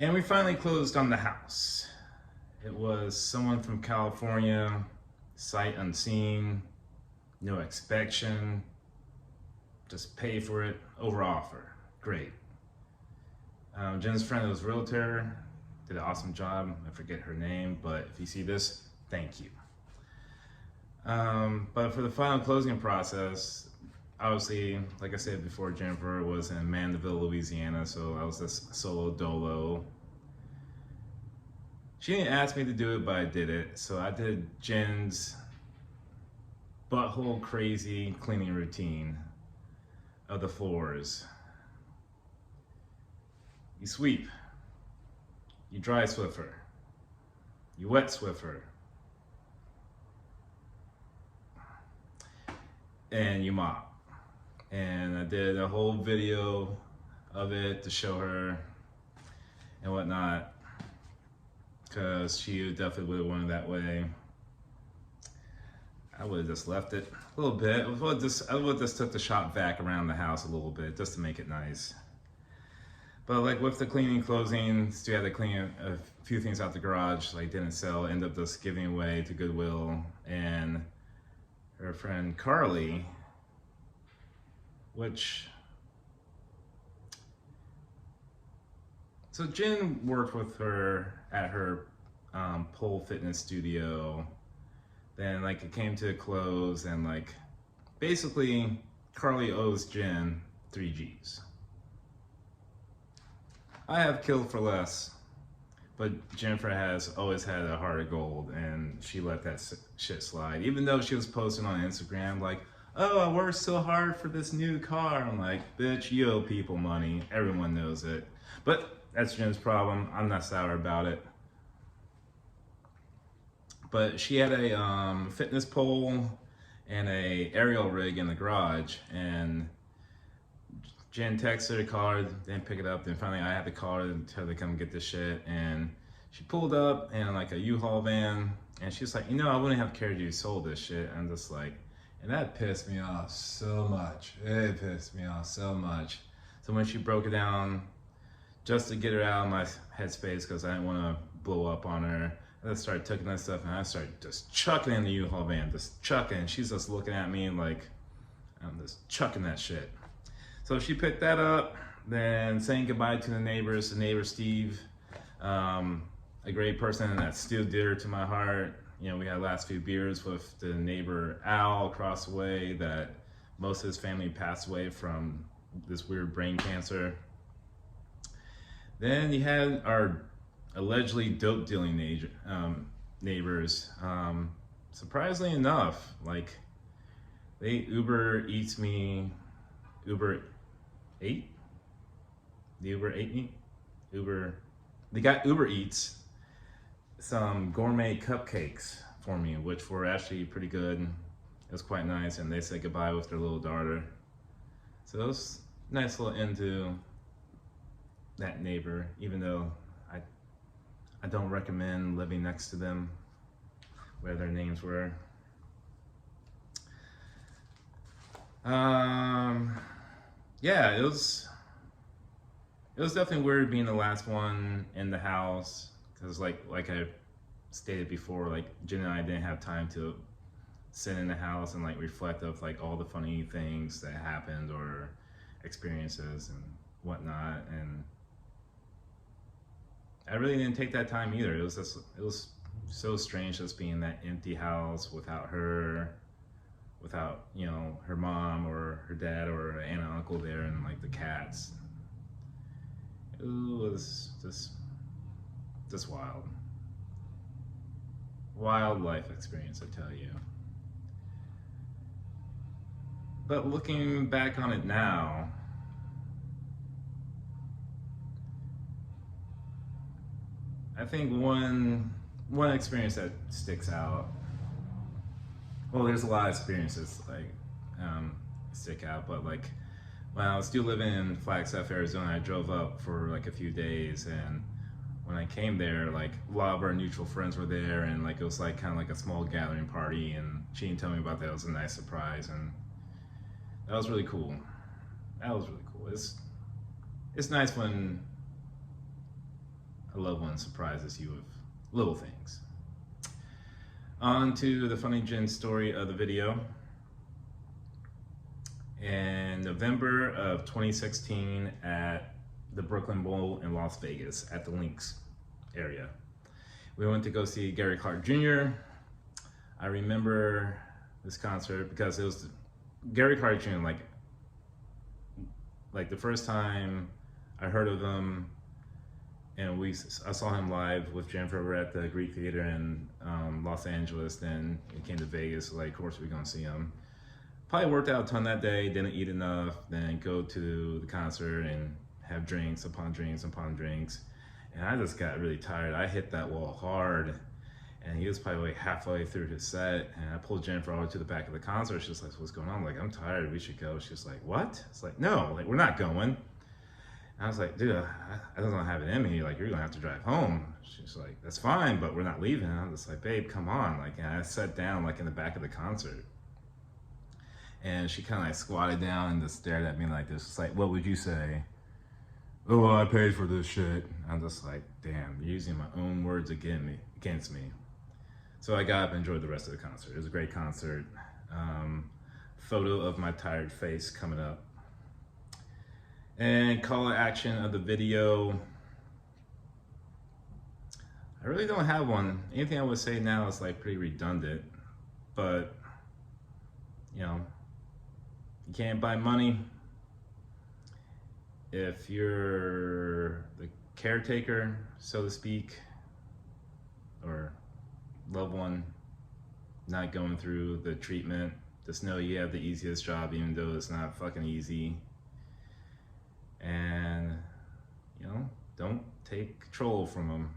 And we finally closed on the house. It was someone from California, sight unseen, no inspection, just pay for it, over offer. Great. Jen's friend was a realtor, did an awesome job. I forget her name, but if you see this, thank you. But for the final closing process, obviously, like I said before, Jennifer was in Mandeville, Louisiana, so I was just solo dolo. She didn't ask me to do it, but I did it. So I did Jen's butthole crazy cleaning routine of the floors. You sweep, you dry Swiffer, you wet Swiffer, and you mop. And I did a whole video of it to show her and whatnot, because she definitely would have wanted that way. I would have just left it a little bit. I would have just took the shop vac around the house a little bit just to make it nice. But like with the cleaning closing, still had to clean a few things out the garage, like didn't sell, ended up just giving away to Goodwill. And her friend Carly, so Jen worked with her at her pole fitness studio. Then like it came to a close, and like basically Carly owes Jen 3 G's. I have killed for less, but Jennifer has always had a heart of gold, and she let that shit slide. Even though she was posting on Instagram like, oh, I worked so hard for this new car. I'm like, bitch, you owe people money. Everyone knows it. But that's Jen's problem. I'm not sour about it. But she had a fitness pole and a aerial rig in the garage, and Jen texted her, called her, didn't pick it up. Then finally I had to call her and tell her to come get this shit. And she pulled up in like a U-Haul van, and she was like, you know, I wouldn't have cared you sold this shit. I'm just like, and that pissed me off so much. It pissed me off so much. So when she broke it down, just to get her out of my headspace, because I didn't want to blow up on her, I just started taking that stuff, and I started just chucking it in the U-Haul van, just chucking. And she's just looking at me like, I'm just chucking that shit. So she picked that up, then saying goodbye to the neighbor Steve, a great person that's still dear to my heart. You know, we had last few beers with the neighbor Al across the way that most of his family passed away from this weird brain cancer. Then you had our allegedly dope dealing neighbors. Surprisingly enough, like they Uber Eats me, they got Uber Eats some gourmet cupcakes for me, which were actually pretty good. It was quite nice, and they said goodbye with their little daughter. So it was a nice little end to that neighbor, even though I don't recommend living next to them, where their names were. Yeah, it was definitely weird being the last one in the house, because like I stated before, like Jen and I didn't have time to sit in the house and like reflect of like all the funny things that happened or experiences and whatnot. And I really didn't take that time either. It was so strange just being in that empty house without her, without, you know, her mom or her dad or her aunt and uncle there, and like the cats. It was just wild life experience, I tell you. But looking back on it now, I think one experience that sticks out. Well, there's a lot of experiences like stick out, but like when I was still living in Flagstaff, Arizona, I drove up for like a few days, and when I came there, like a lot of our mutual friends were there, and like it was like kind of like a small gathering party, and she didn't tell me about that. It was a nice surprise, and that was really cool. That was really cool. It's nice when a loved one surprises you with little things. On to the funny Jen story of the video. In November of 2016 at the Brooklyn Bowl in Las Vegas at the Lynx area, we went to go see Gary Clark Jr. I remember this concert because it was Gary Clark Jr. Like the first time I heard of him, and I saw him live with Jennifer at the Greek Theater in Los Angeles. Then he came to Vegas, so like, of course we're gonna see him. Probably worked out a ton that day, didn't eat enough, then go to the concert and have drinks upon drinks upon drinks. And I just got really tired. I hit that wall hard, and he was probably like halfway through his set, and I pulled Jennifer over to the back of the concert. She's like, what's going on? I'm like, I'm tired, we should go. She's like, what? It's like, no, like, we're not going. I was like, dude, I don't have it in me. Like, you're gonna have to drive home. She's like, that's fine, but we're not leaving. And I'm just like, babe, come on. Like, and I sat down like in the back of the concert, and she kind of like squatted down and just stared at me like this. It's like, what would you say? Oh, well, I paid for this shit. I'm just like, damn, you're using my own words against me. So I got up and enjoyed the rest of the concert. It was a great concert. Photo of my tired face coming up. And call to action of the video. I really don't have one. Anything I would say now is like pretty redundant, but you know, you can't buy money. If you're the caretaker, so to speak, or loved one not going through the treatment, just know you have the easiest job, even though it's not fucking easy. And, you know, don't take control from them.